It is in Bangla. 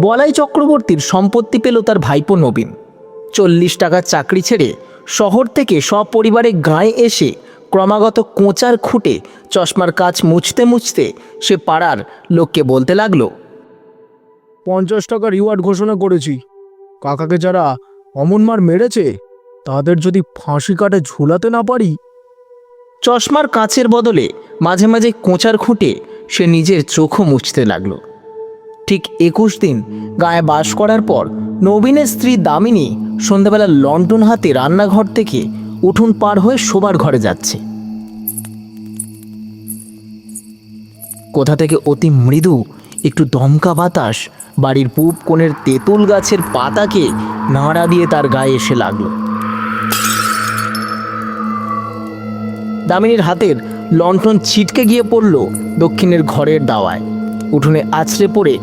বলাই চক্রবর্তীর সম্পত্তি পেল তার ভাইপো নবীন। 40 টাকার চাকরি ছেড়ে শহর থেকে সপরিবারে গাঁয়ে এসে ক্রমাগত কোঁচার খুঁটে চশমার কাচ মুছতে মুছতে সে পাড়ার লোককে বলতে লাগলো, 50 টাকা রিওয়ার্ড ঘোষণা করেছি। কাকাকে যারা অমন মার মেরেছে তাদের যদি ফাঁসি কাটে ঝুলাতে না পারি। চশমার কাচের বদলে মাঝে মাঝে কোঁচার খুঁটে সে নিজের চোখও মুছতে লাগলো। ঠিক 21 দিন গায়ে বাস করার পর নবীনের স্ত্রী দামিনী সন্ধ্যাবেলা লণ্ঠন হাতে রান্নাঘর থেকে উঠোন পার হয়ে শোবার ঘরে যাচ্ছে। কোথা থেকে অতি মৃদু একটু দমকা বাতাস বাড়ির পূব কোণের তেঁতুল গাছের পাতাকে নাড়া দিয়ে তার গায়ে এসে লাগলো। দামিনীর হাতের লণ্ঠন ছিটকে গিয়ে পড়ল দক্ষিণের ঘরের দাওয়ায়। উঠোনে আছড়ে পড়ে